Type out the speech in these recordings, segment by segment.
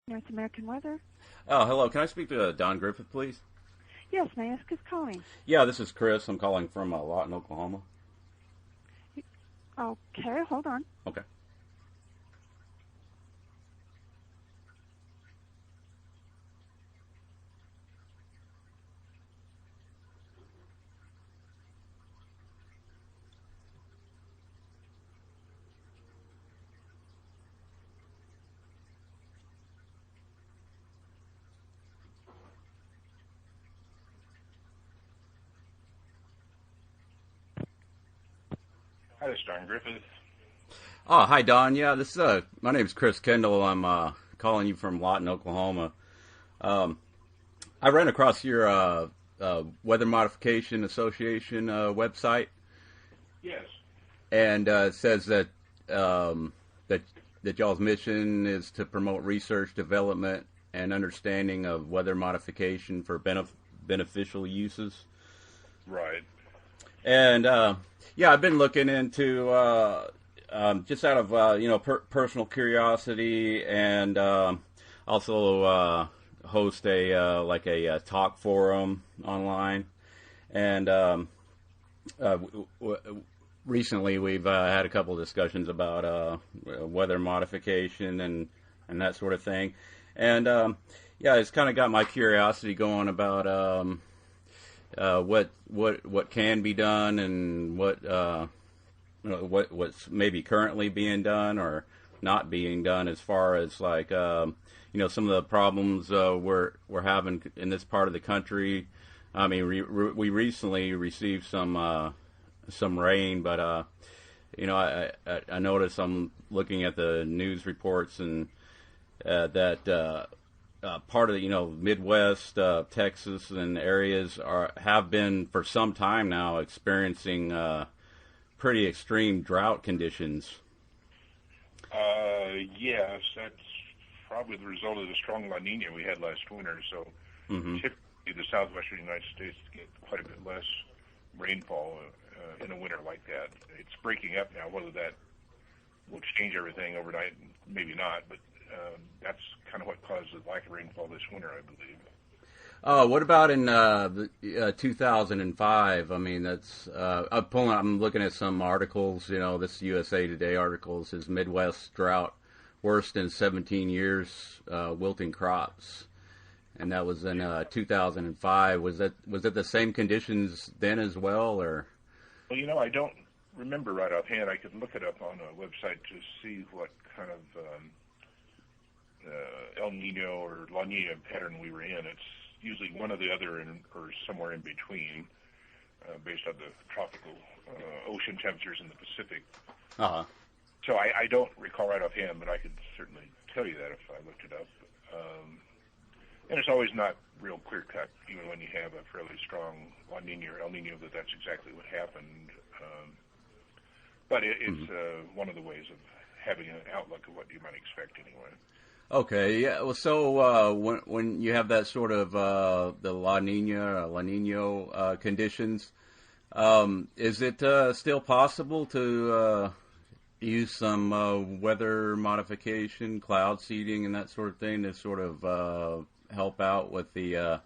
North American Weather. Oh, hello. Can I speak to Don Griffith, please? Yes, may I ask who's calling? Yeah, this is Chris. I'm calling from Lawton, Oklahoma. Okay, hold on. Okay. Hi, this is Don Griffith. Oh, hi, Don. Yeah, this is my name's Chris Kendall. I'm calling you from Lawton, Oklahoma. Um, I ran across your Weather Modification Association website, Yes. and it says that that y'all's mission is to promote research, development, and understanding of weather modification for beneficial uses. Right. And yeah, I've been looking into just out of personal curiosity, and also host a like a talk forum online. And recently, we've had a couple of discussions about weather modification and that sort of thing. And yeah, it's kind of got my curiosity going about what can be done and what's maybe currently being done or not being done, as far as like some of the problems we're having in this part of the country. I mean, we recently received some rain, but I noticed, I'm looking at the news reports, and that part of the Midwest, Texas, and areas have been for some time now experiencing pretty extreme drought conditions. Yes, that's probably the result of the strong La Nina we had last winter. So typically the southwestern United States get quite a bit less rainfall in a winter like that. It's breaking up now. Whether that will change everything overnight, maybe not, but that's kind of what caused the lack of rainfall this winter, I believe. What about in 2005? I mean, that's I'm looking at some articles. This USA Today article says Midwest drought worst in 17 years, wilting crops, and that was in 2005. Was it the same conditions then as well, or? Well, I don't remember right offhand. I could look it up on a website to see what kind of El Nino or La Nina pattern we were in. It's usually one or the other, or somewhere in between, based on the tropical ocean temperatures in the Pacific. Uh-huh. So I don't recall right offhand, but I could certainly tell you that if I looked it up. And it's always not real clear-cut, even when you have a fairly strong La Nina or El Nino, that's exactly what happened. But it's one of the ways of having an outlook of what you might expect anyway. Okay, yeah. Well, so when you have that sort of the La Nina, La Nino conditions, is it still possible to use some weather modification, cloud seeding, and that sort of thing to sort of help out with the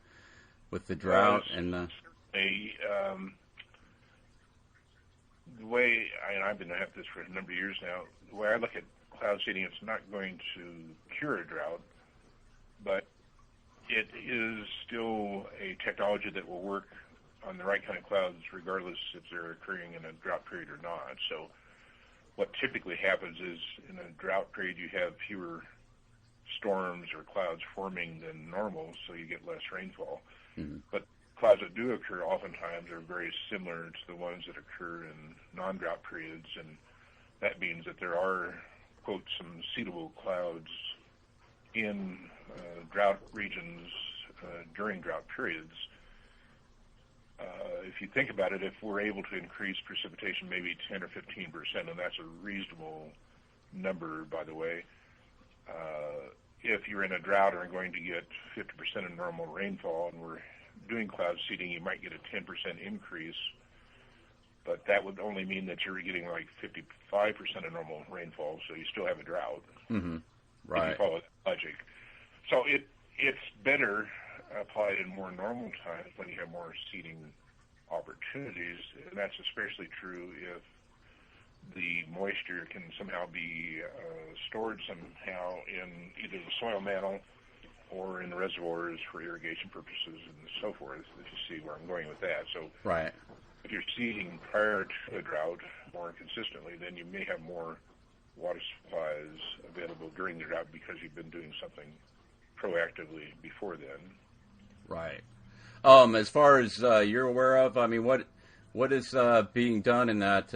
drought and the way I've been at this for a number of years now. The way I look at cloud seeding, it's not going to cure a drought, but it is still a technology that will work on the right kind of clouds, regardless if they're occurring in a drought period or not. So what typically happens is, in a drought period, you have fewer storms or clouds forming than normal, so you get less rainfall. Mm-hmm. But clouds that do occur oftentimes are very similar to the ones that occur in non-drought periods, and that means that there are, quote, some seedable clouds in drought regions during drought periods. If you think about it, if we're able to increase precipitation maybe 10 or 15%, and that's a reasonable number, by the way, if you're in a drought and are going to get 50% of normal rainfall and we're doing cloud seeding, you might get a 10% increase, but that would only mean that you're getting like 55% of normal rainfall, so you still have a drought. Mm-hmm. Right. If you follow that logic. So it's better applied in more normal times when you have more seeding opportunities, and that's especially true if the moisture can somehow be stored somehow in either the soil mantle or in the reservoirs for irrigation purposes and so forth, if you see where I'm going with that. So right. if you're seeding prior to a drought more consistently, then you may have more water supplies available during the drought because you've been doing something proactively before then. Right. As far as you're aware of, I mean, what is being done in that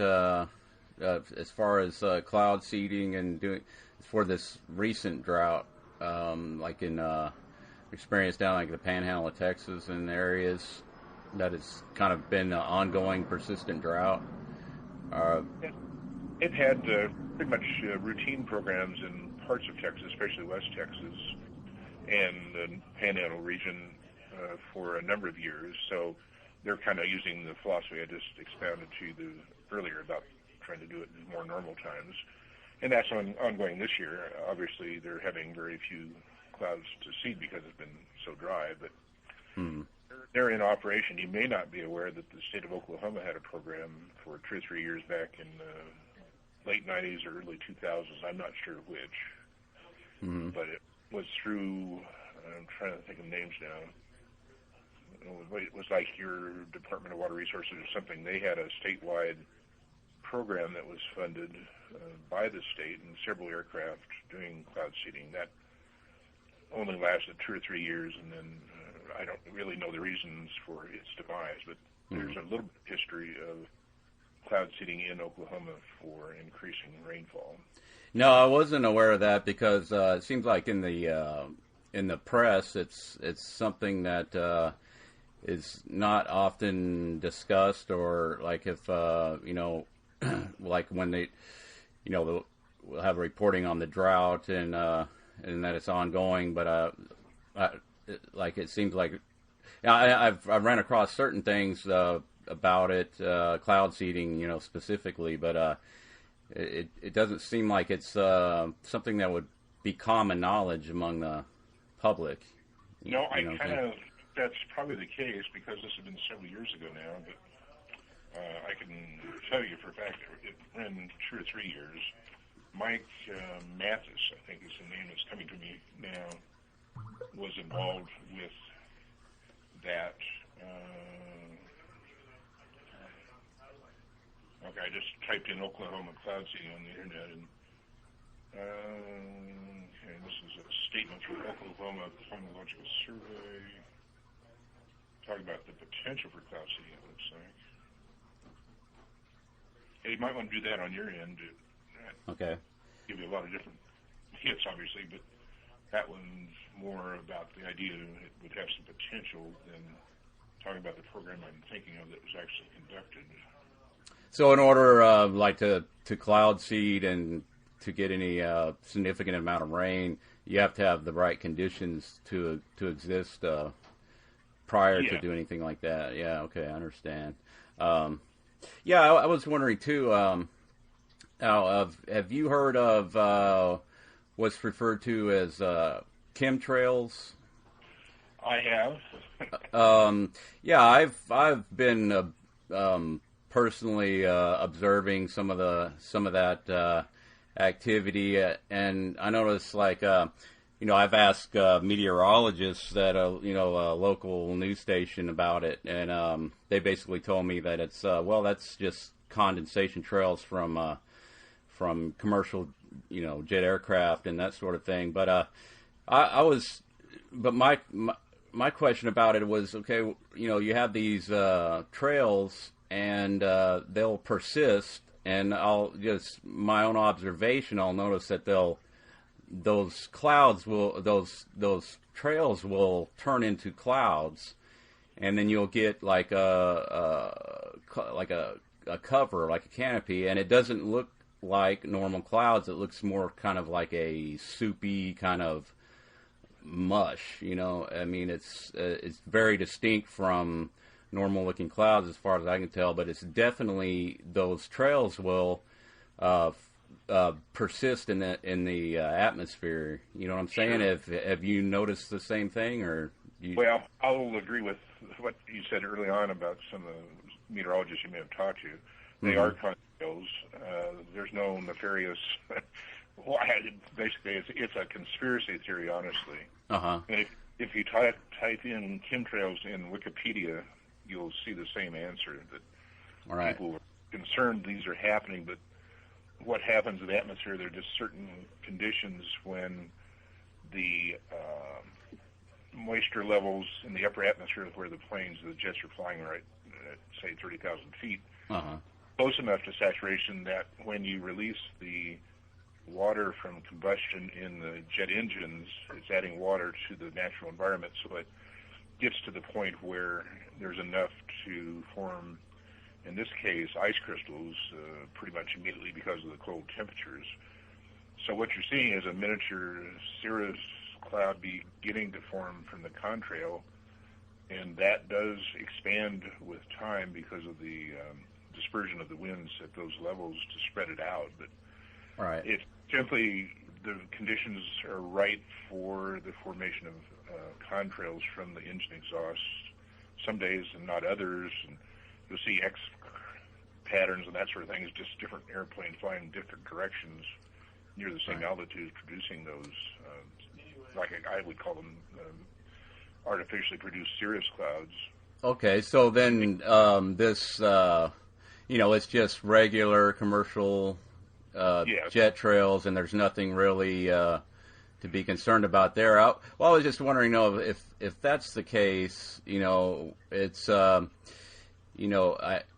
as far as cloud seeding and doing for this recent drought, like in experience down like the Panhandle of Texas and areas that has kind of been an ongoing, persistent drought? It had pretty much routine programs in parts of Texas, especially West Texas and the Panhandle region for a number of years. So they're kind of using the philosophy I just expounded to you earlier about trying to do it in more normal times. And that's ongoing this year. Obviously, they're having very few clouds to seed because it's been so dry, but they're in operation. You may not be aware that the state of Oklahoma had a program for 2 or 3 years back in the late 90s or early 2000s. I'm not sure which, but it was through, I'm trying to think of names now. It was like your Department of Water Resources or something. They had a statewide program that was funded by the state and several aircraft doing cloud seeding. That only lasted 2 or 3 years, and then I don't really know the reasons for its demise, but there's a little bit of history of cloud seeding in Oklahoma for increasing rainfall. No, I wasn't aware of that because it seems like in the press, it's something that is not often discussed, or like if like when they, we'll have reporting on the drought and that it's ongoing, but like it seems like I've ran across certain things about it, cloud seeding, specifically, but it doesn't seem like it's something that would be common knowledge among the public. No, that's probably the case because this has been several years ago now, but I can tell you for a fact it ran 2 or 3 years. Mike Mathis, I think is the name that's coming to me now, was involved with that. Okay, I just typed in Oklahoma cloud seeding on the internet, and okay, this is a statement from Oklahoma Climatological Survey talking about the potential for cloud seeding, it looks like. Hey, you might want to do that on your end. Okay. Give you a lot of different hits, obviously, but that one's more about the idea that it would have some potential than talking about the program I'm thinking of that was actually conducted. So in order like to cloud seed and to get any significant amount of rain, you have to have the right conditions to exist prior to do anything like that. Yeah, okay, I understand. Yeah, I was wondering too, have you heard of what's referred to as chemtrails? I have. Yeah, I've been personally observing some of that activity, and I noticed I've asked meteorologists at a local news station about it, and they basically told me that it's that's just condensation trails from commercial jet aircraft and that sort of thing. But my question about it was, okay, you have these trails and they'll persist, and I'll just my own observation, I'll notice that those trails will turn into clouds, and then you'll get like a cover, like a canopy, and it doesn't look like normal clouds. It looks more kind of like a soupy kind of mush. I mean, it's very distinct from normal looking clouds as far as I can tell, but it's definitely those trails will persist in the atmosphere. You know what I'm saying? Have you noticed the same thing, or? Well, I'll agree with what you said early on about some of the meteorologists you may have taught you. They are contrails. There's no nefarious. Basically, it's a conspiracy theory, honestly. And if you type in chemtrails in Wikipedia, you'll see the same answer, that people are concerned these are happening, but what happens in the atmosphere, there are just certain conditions when the moisture levels in the upper atmosphere where the planes, the jets are flying right at, say, 30,000 feet, close enough to saturation that when you release the water from combustion in the jet engines, it's adding water to the natural environment, so it gets to the point where there's enough to form, in this case, ice crystals pretty much immediately because of the cold temperatures. So what you're seeing is a miniature cirrus cloud beginning to form from the contrail, and that does expand with time because of the dispersion of the winds at those levels to spread it out. But it's simply the conditions are right for the formation of contrails from the engine exhaust some days and not others, and you'll see X patterns and that sort of thing. It's just different airplanes flying in different directions near the same altitude producing those, like I would call them artificially produced cirrus clouds. Okay, so then this, it's just regular commercial jet trails, and there's nothing really to be concerned about there. I was just wondering, if that's the case, it's,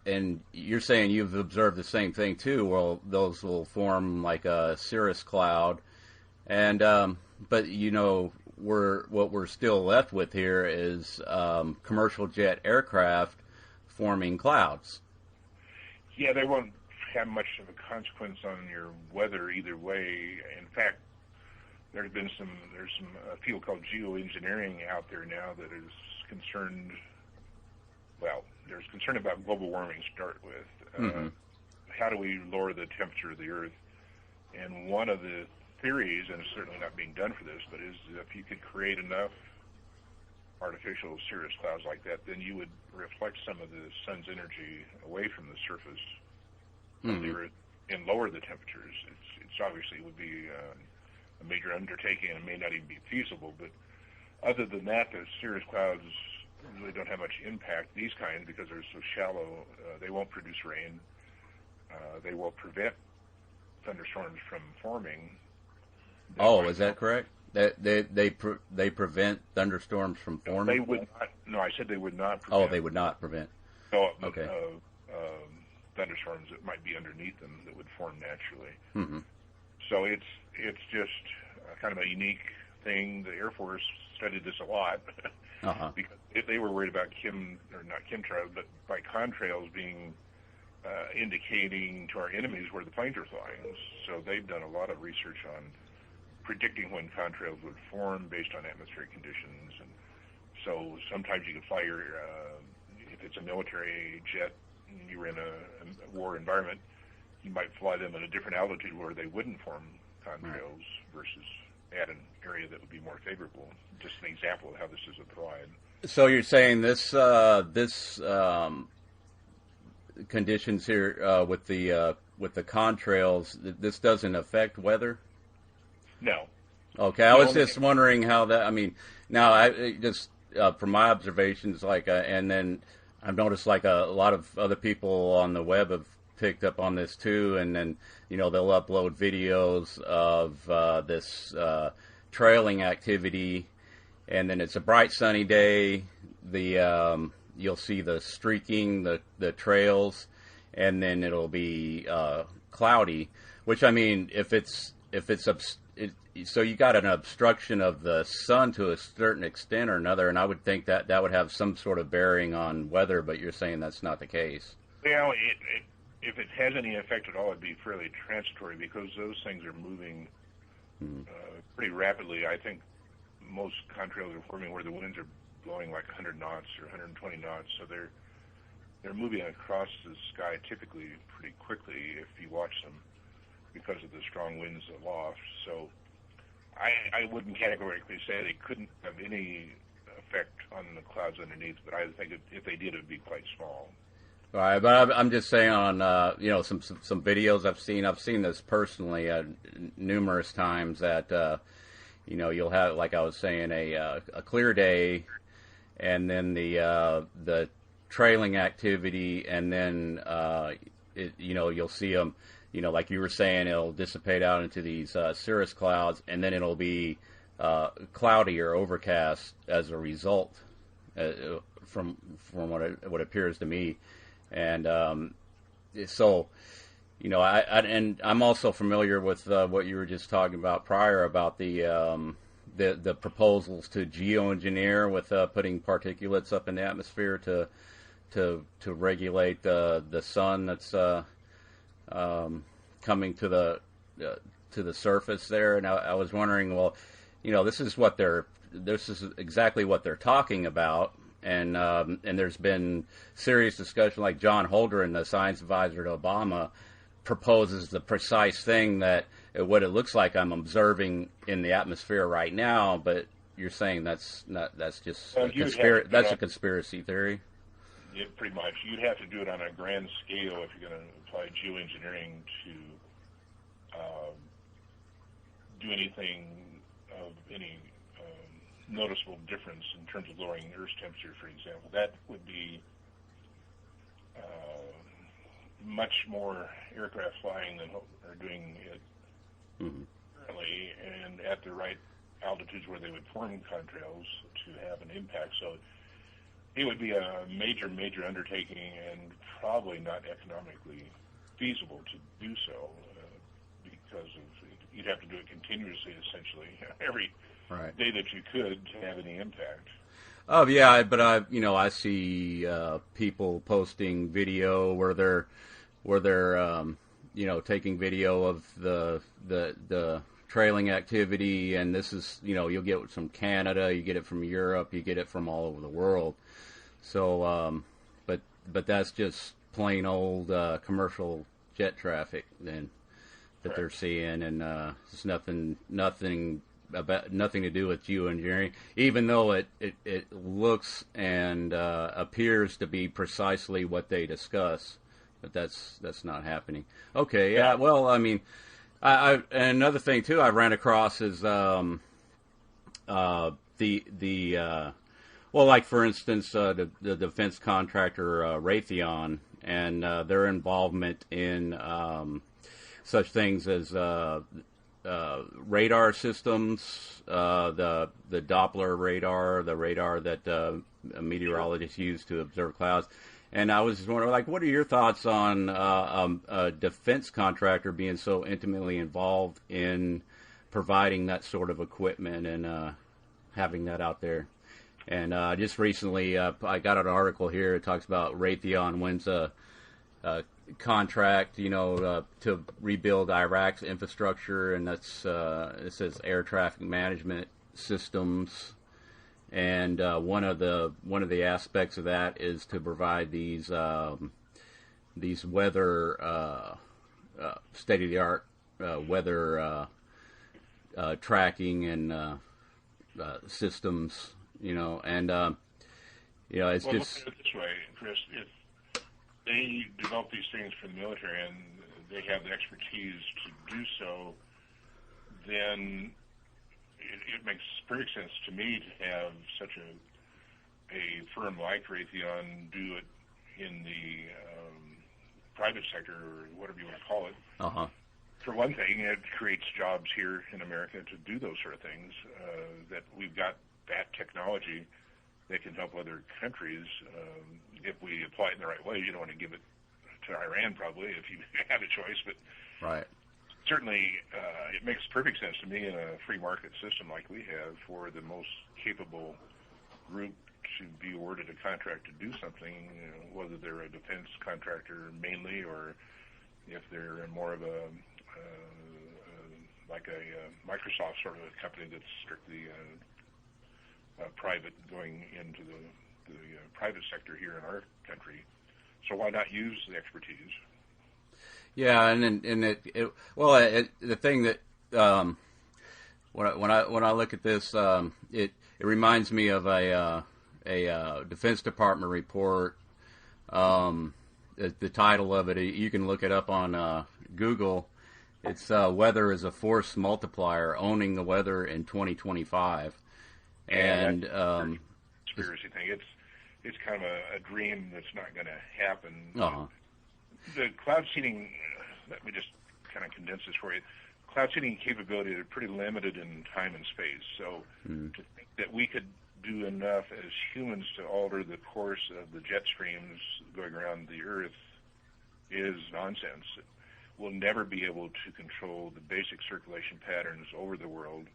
and you're saying you've observed the same thing too. Well, those will form like a cirrus cloud, and but what we're still left with here is commercial jet aircraft forming clouds. Yeah, they won't have much of a consequence on your weather either way. In fact, there's some a field called geoengineering out there now that is concerned. Well, there's concern about global warming to start with. How do we lower the temperature of the Earth? And one of the theories, and it's certainly not being done for this, but is if you could create enough artificial cirrus clouds like that, then you would reflect some of the sun's energy away from the surface of the Earth and lower the temperatures. It's obviously would be a major undertaking and may not even be feasible, but other than that, the cirrus clouds really don't have much impact, these kinds, because they're so shallow. They won't produce rain. They will prevent thunderstorms from forming. Is that correct? They prevent thunderstorms from forming? They would not. No, I said they would not prevent. They would not prevent. Thunderstorms that might be underneath them that would form naturally. So it's just kind of a unique thing. The Air Force studied this a lot because if they were worried about not chemtrails, but by contrails being indicating to our enemies where the planes are flying. So they've done a lot of research on predicting when contrails would form based on atmospheric conditions. And so sometimes you can fly if it's a military jet and you're in a war environment, you might fly them at a different altitude where they wouldn't form contrails versus at an area that would be more favorable. Just an example of how this is applied. So you're saying this conditions here with the contrails, this doesn't affect weather? No. Okay, I was just wondering how that. I mean, now I just from my observations, and then I've noticed a lot of other people on the web have picked up on this too, and then they'll upload videos of this trailing activity, and then it's a bright sunny day. You'll see the streaking, the trails, and then it'll be cloudy. Which I mean, so you got an obstruction of the sun to a certain extent or another, and I would think that would have some sort of bearing on weather, but you're saying that's not the case. Well, if it has any effect at all, it'd be fairly transitory because those things are moving pretty rapidly. I think most contrails are forming where the winds are blowing like 100 knots or 120 knots, so they're moving across the sky typically pretty quickly if you watch them. because of the strong winds aloft. So I wouldn't categorically say they couldn't have any effect on the clouds underneath, but I think if they did, it would be quite small. All right, but I'm just saying on some videos I've seen this personally numerous times that you'll have, like I was saying, a clear day, and then the trailing activity, and then you'll see them, like you were saying, it'll dissipate out into these cirrus clouds, and then it'll be cloudy or overcast as a result, from what appears to me. And so, and I'm also familiar with what you were just talking about prior about the proposals to geoengineer with putting particulates up in the atmosphere to regulate the sun that's coming to the surface there. And I was wondering, well, this is exactly what they're talking about. And there's been serious discussion, like John Holdren, the science advisor to Obama, proposes the precise thing that what it looks like I'm observing in the atmosphere right now. But you're saying that's just that's a conspiracy theory. Yeah, pretty much. You'd have to do it on a grand scale if you're going to apply geoengineering to do anything of any noticeable difference in terms of lowering Earth's temperature, for example. That would be much more aircraft flying than are doing it currently, and at the right altitudes where they would form contrails to have an impact. So it would be a major undertaking, and probably not economically feasible to do so, because you'd have to do it continuously, essentially, every day that you could to have any impact. Oh yeah, but I see people posting video where they're taking video of the trailing activity, and this is you'll get it from Canada, you get it from Europe, you get it from all over the world. So, but that's just plain old commercial jet traffic then that they're seeing, and it's nothing to do with geoengineering, even though it looks and appears to be precisely what they discuss, but that's not happening. Okay, yeah. Well, I mean, I and another thing too I ran across is well, like for instance, the defense contractor Raytheon and their involvement in such things as radar systems, the Doppler radar, the radar that meteorologists use to observe clouds. And I was just wondering, like, what are your thoughts on a defense contractor being so intimately involved in providing that sort of equipment and having that out there? And just recently, I got an article here. It talks about Raytheon wins a contract, to rebuild Iraq's infrastructure, and that's it says air traffic management systems, and one of the aspects of that is to provide these weather state of the art weather tracking and systems, and it's well, just. Look at it this way, Chris. If they develop these things for the military and they have the expertise to do so, then it makes perfect sense to me to have such a firm like Raytheon do it in the private sector, or whatever you want to call it. Uh-huh. For one thing, it creates jobs here in America to do those sort of things, that we've got that technology that can help other countries if we apply it in the right way. You don't want to give it to Iran, probably, if you have a choice, but right. Certainly it makes perfect sense to me in a free market system like we have for the most capable group to be awarded a contract to do something, whether they're a defense contractor mainly, or if they're more of a like a Microsoft sort of a company that's strictly private, going into the private sector here in our country. So why not use the expertise? Yeah, the thing that when I look at this, it reminds me of a Defense Department report. The title of it, you can look it up on Google. It's "Weather is a Force Multiplier: Owning the Weather in 2025." And conspiracy thing. It's kind of a dream that's not going to happen. Uh-huh. The cloud seeding. Let me just kind of condense this for you. Cloud seeding capabilities are pretty limited in time and space. So to think that we could do enough as humans to alter the course of the jet streams going around the Earth is nonsense. We'll never be able to control the basic circulation patterns over the world,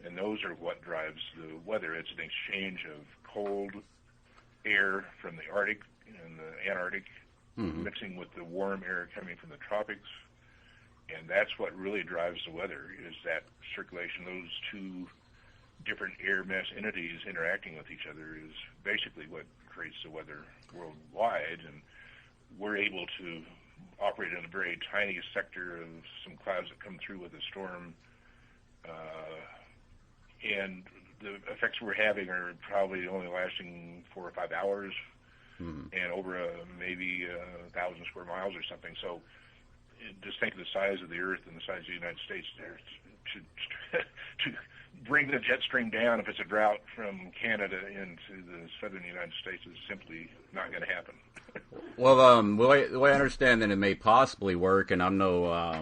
and those are what drives the weather. It's an exchange of cold air from the Arctic and the Antarctic mixing with the warm air coming from the tropics, and that's what really drives the weather, is that circulation. Those two different air mass entities interacting with each other is basically what creates the weather worldwide, and we're able to operate in a very tiny sector of some clouds that come through with a storm, and the effects we're having are probably only lasting 4 or 5 hours, and over maybe 1,000 square miles or something. So just think of the size of the Earth and the size of the United States there. To bring the jet stream down, if it's a drought from Canada into the southern United States, is simply not going to happen. Well, the way I understand that it may possibly work, and I'm no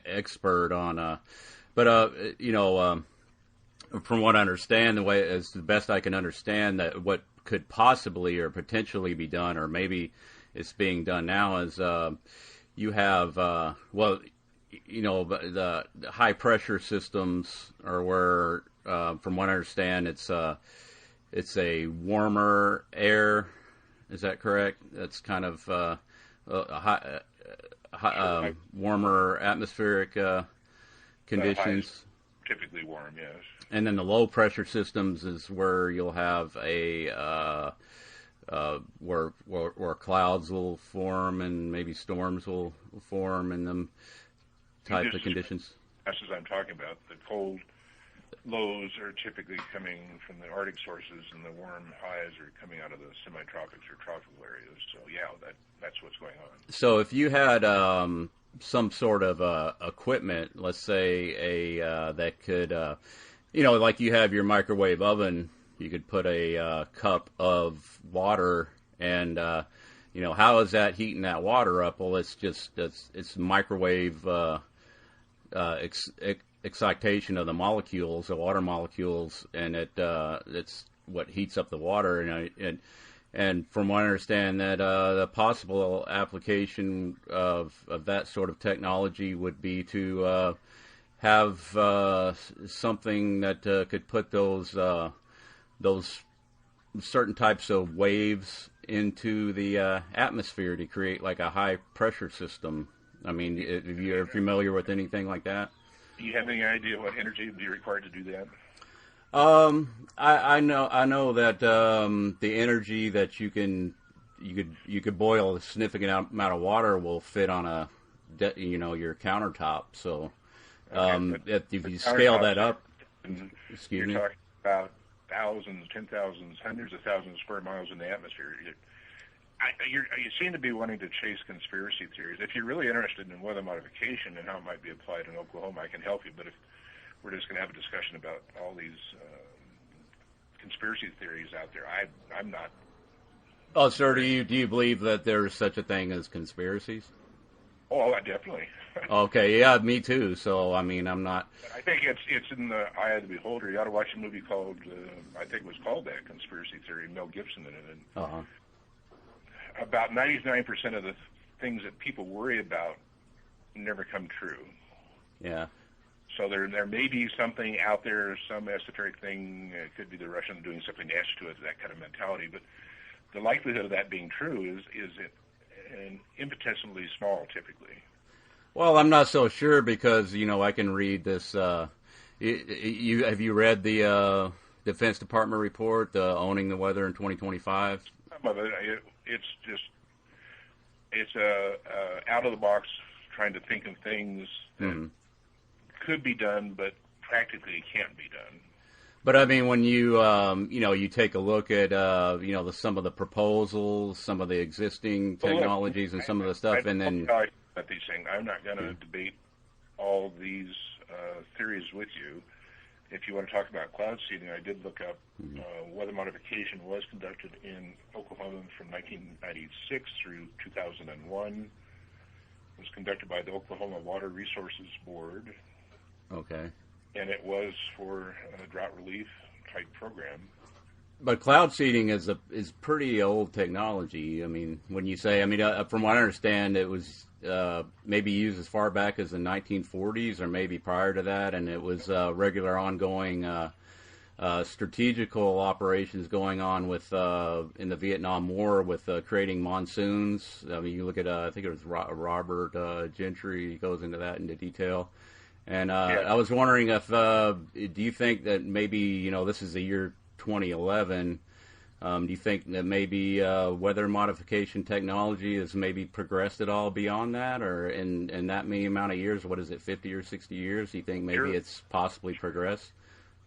expert on, but from what I understand, the way as the best I can understand that what could possibly or potentially be done, or maybe it's being done now, is you have the high pressure systems are where, from what I understand, it's a warmer air. Is that correct? That's kind of a warmer atmospheric conditions. Typically warm, yes. And then the low pressure systems is where you'll have where clouds will form and maybe storms will form in them type of conditions. That's as I'm talking about. The cold lows are typically coming from the Arctic sources, and the warm highs are coming out of the semi-tropics or tropical areas. So yeah, that's what's going on. So if you had some sort of equipment, let's say that could, like you have your microwave oven, you could put a cup of water, and how is that heating that water up? Well, it's microwave excitation of the molecules, the water molecules, and it's what heats up the water. And from what I understand, that the possible application of that sort of technology would be to have something that could put those certain types of waves into the atmosphere to create like a high pressure system. I mean, if you're familiar with anything like that. Do you have any idea what energy would be required to do that? I know that the energy that you could boil a significant amount of water will fit on your countertop. So if you scale that up, you're talking about thousands, 10,000s, hundreds of thousands of square miles in the atmosphere. You seem to be wanting to chase conspiracy theories. If you're really interested in weather modification and how it might be applied in Oklahoma, I can help you. But if we're just going to have a discussion about all these conspiracy theories out there, I'm not. Oh, sir, do you believe that there's such a thing as conspiracies? Oh, definitely. Okay, yeah, me too. So, I mean, I'm not. I think it's in the eye of the beholder. You ought to watch a movie called, I think it was called that, Conspiracy Theory, Mel Gibson in it. Uh-huh. About 99% of the things that people worry about never come true. Yeah. So there may be something out there, some esoteric thing. It could be the Russians doing something nasty to it, that kind of mentality. But the likelihood of that being true is infinitesimally small, typically. Well, I'm not so sure because I can read this. Have you read the Defense Department report, Owning the Weather in 2025? Some of it, it's just It's out of the box, trying to think of things that could be done, but practically can't be done. But I mean, when you you take a look at some of the proposals, some of the existing technologies, and some of the stuff, and then at these things, I'm not going to debate all these theories with you. If you want to talk about cloud seeding, I did look up weather modification was conducted in Oklahoma from 1996 through 2001. It was conducted by the Oklahoma Water Resources Board. Okay. And it was for a drought relief type program. But cloud seeding is pretty old technology. I mean, when you say, from what I understand, it was maybe used as far back as the 1940s or maybe prior to that, and it was regular ongoing strategical operations going on with in the Vietnam War with creating monsoons. I mean, you look at I think it was Robert Gentry goes into that into detail. And I was wondering if do you think that maybe this is the year 2011? Do you think that maybe weather modification technology has maybe progressed at all beyond that, or in that many amount of years? What is it, 50 or 60 years? Do you think maybe it's possibly progressed?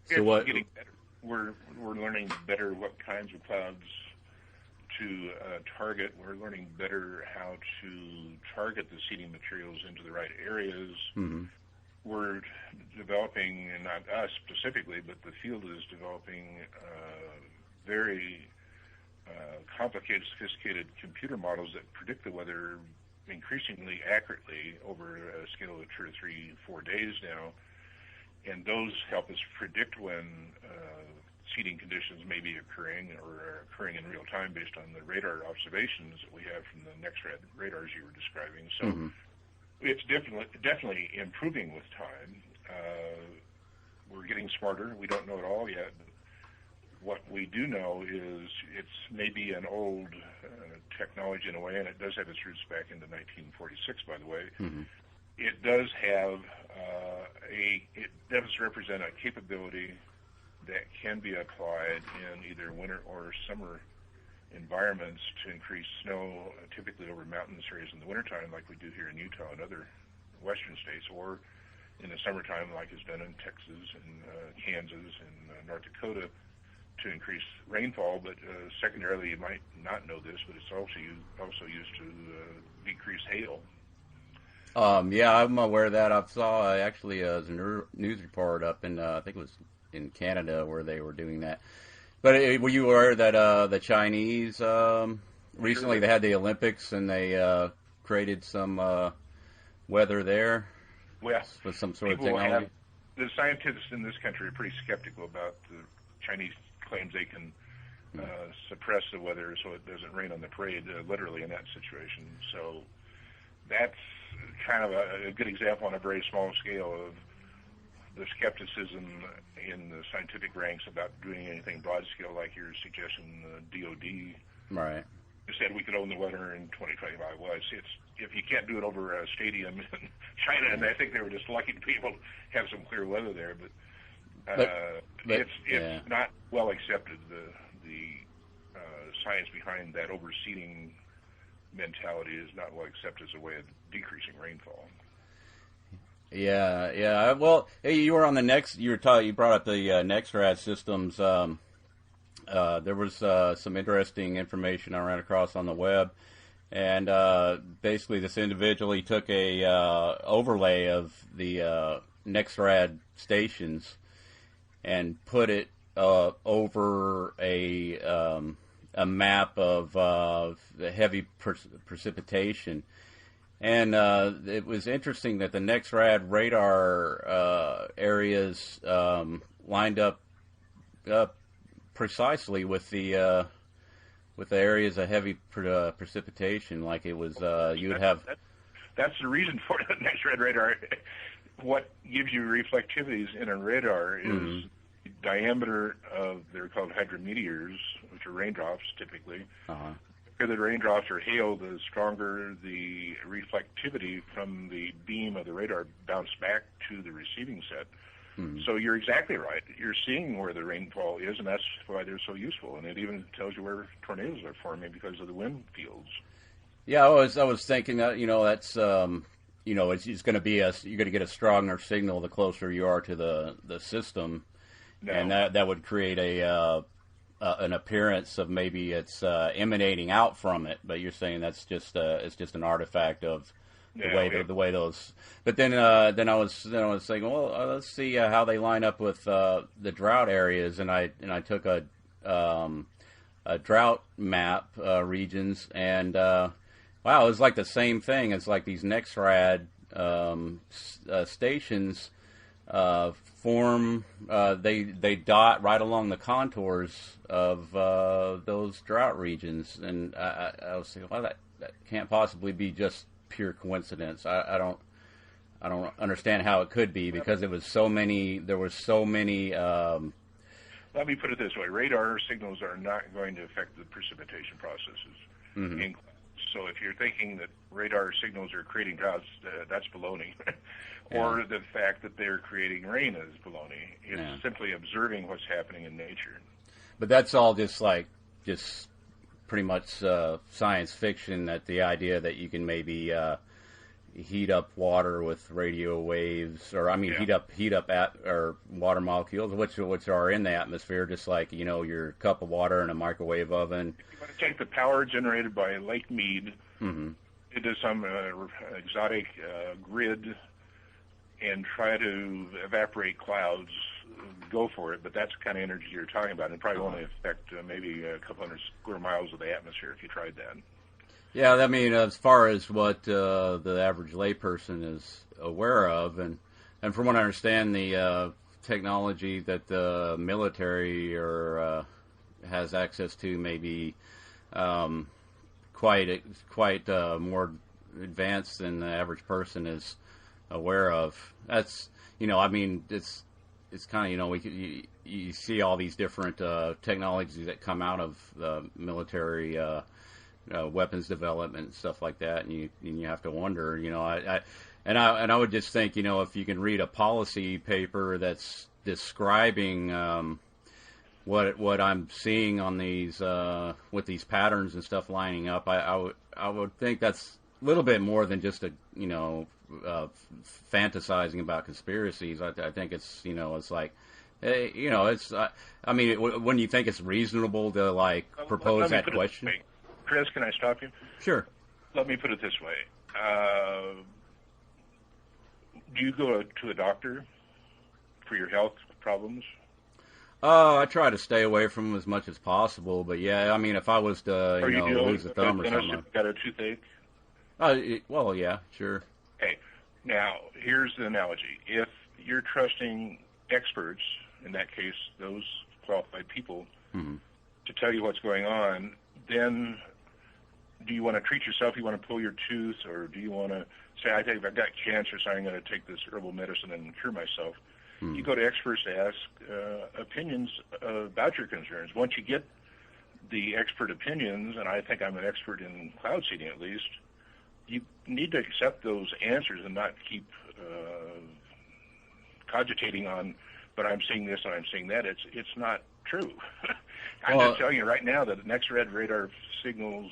So what? Getting better. We're learning better what kinds of clouds to target. We're learning better how to target the seeding materials into the right areas. Mm-hmm. We're developing, and not us specifically, but the field is developing very complicated, sophisticated computer models that predict the weather increasingly accurately over a scale of 2 or 3, 4 days now. And those help us predict when seeding conditions may be occurring or are occurring in real time based on the radar observations that we have from the NextRad radars you were describing. So. Mm-hmm. It's definitely improving with time. We're getting smarter. We don't know it all yet. What we do know is it's maybe an old technology in a way, and it does have its roots back into 1946, by the way. Mm-hmm. It does have it does represent a capability that can be applied in either winter or summer environments to increase snow, typically over mountainous areas in the wintertime, like we do here in Utah and other western states, or in the summertime, like is done in Texas and Kansas and North Dakota, to increase rainfall. But secondarily, you might not know this, but it's also used to decrease hail. Yeah, I'm aware of that. I saw actually a news report up in I think it was in Canada where they were doing that. But were you aware that the Chinese recently they had the Olympics and they created some weather there? Well, with some sort of technology. The scientists in this country are pretty skeptical about the Chinese claims they can suppress the weather so it doesn't rain on the parade, literally in that situation. So that's kind of a good example on a very small scale of the skepticism in the scientific ranks about doing anything broad scale like you're suggesting the DOD. Right. Said we could own the weather in 2025. Well, it's if you can't do it over a stadium in China, and I think they were just lucky to be able to have some clear weather there, but it's not well accepted. The science behind that overseeding mentality is not well accepted as a way of decreasing rainfall. Yeah. Well, hey, you were on the next. You brought up the NextRad systems. There was some interesting information I ran across on the web, and basically this individual he took a overlay of the NextRad stations and put it over a map of the heavy precipitation. And it was interesting that the NextRad radar areas lined up precisely with the areas of heavy precipitation. Like it was, you would have. That's the reason for the NextRad radar. What gives you reflectivities in a radar is the diameter of, they're called hydrometeors, which are raindrops typically. Uh-huh. The raindrops or hail, the stronger the reflectivity from the beam of the radar bounce back to the receiving set. Mm-hmm. So you're exactly right. You're seeing where the rainfall is, and that's why they're so useful. And it even tells you where tornadoes are forming because of the wind fields. Yeah, I was thinking that that's it's going to be you're going to get a stronger signal the closer you are to the system, No. and that would create an appearance of maybe it's emanating out from it. But you're saying that's just it's just an artifact of the way those. But then I was thinking, well, let's see how they line up with the drought areas, and I took a drought map regions, and wow, it was like the same thing. It's like these NEXRAD stations form. They dot right along the contours of those drought regions, and I was thinking, well, that can't possibly be just pure coincidence. I don't understand how it could be, because there were so many. Let me put it this way: radar signals are not going to affect the precipitation processes. Mm-hmm. So if you're thinking that radar signals are creating droughts, that's baloney. Or the fact that they're creating rain is baloney. It's simply observing what's happening in nature. But that's all just pretty much science fiction, that the idea that you can maybe heat up water with radio waves, or heat up or water molecules, which are in the atmosphere, just like your cup of water in a microwave oven. If you want to take the power generated by Lake Mead into some exotic grid and try to evaporate clouds, go for it. But that's the kind of energy you're talking about, and probably only affect maybe a couple hundred square miles of the atmosphere if you tried that. Yeah, I mean, as far as what the average layperson is aware of, and from what I understand, the technology that the military has access to may be quite more advanced than the average person is aware of. That's I mean, it's kind of you see all these different technologies that come out of the military. Weapons development and stuff like that, and you have to wonder, I would just think, if you can read a policy paper that's describing what I'm seeing on these with these patterns and stuff lining up, I would think that's a little bit more than just fantasizing about conspiracies. I think it's it's like. It's. I mean, when you think it's reasonable to propose that question. Chris, can I stop you? Sure. Let me put it this way. Do you go to a doctor for your health problems? I try to stay away from them as much as possible, but yeah, I mean, if I was to lose a thumb or something. Got a toothache? Well, yeah, sure. Okay. Now, here's the analogy. If you're trusting experts, in that case, those qualified people, to tell you what's going on, then do you want to treat yourself? You want to pull your tooth, or do you want to say, I think I've got cancer, so I'm going to take this herbal medicine and cure myself? You go to experts to ask opinions about your concerns. Once you get the expert opinions, and I think I'm an expert in cloud seeding at least, you need to accept those answers and not keep cogitating on, but I'm seeing this and I'm seeing that. It's not true. I'm just telling you right now that the NEXRAD radar signals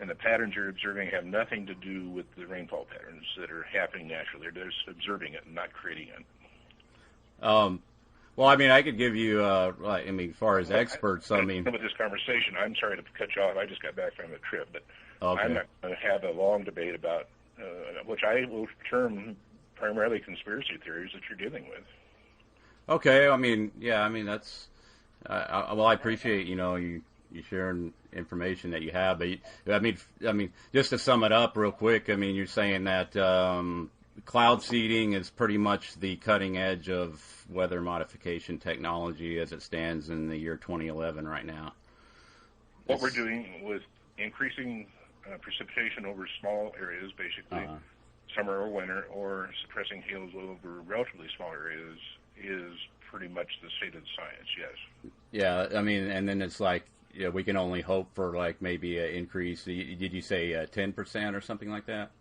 and the patterns you're observing have nothing to do with the rainfall patterns that are happening naturally. They're just observing it and not creating it. Well, I mean, I could give you, as far as experts, with this conversation, I'm sorry to cut you off. I just got back from a trip, but okay. I'm not going to have a long debate about, which I will term primarily conspiracy theories that you're dealing with. Okay, I mean, yeah, I mean, that's, I appreciate, you sharing information that you have, but I mean, just to sum it up real quick, I mean, you're saying that cloud seeding is pretty much the cutting edge of weather modification technology as it stands in the year 2011 right now. What we're doing with increasing precipitation over small areas, basically summer or winter, or suppressing hails over relatively small areas, is pretty much the state of the science, yes. Yeah, I mean, and then it's like, we can only hope for maybe an increase. Did you say 10% or something like that?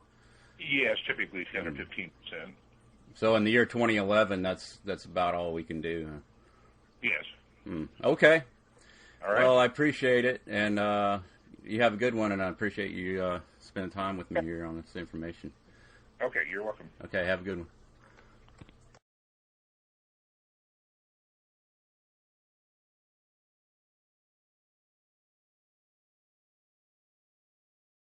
Yes, typically 10 or 15%. So in the year 2011, that's about all we can do. Yes. Okay. All right. Well, I appreciate it, and you have a good one, and I appreciate you spending time with me here on this information. Okay, you're welcome. Okay, have a good one.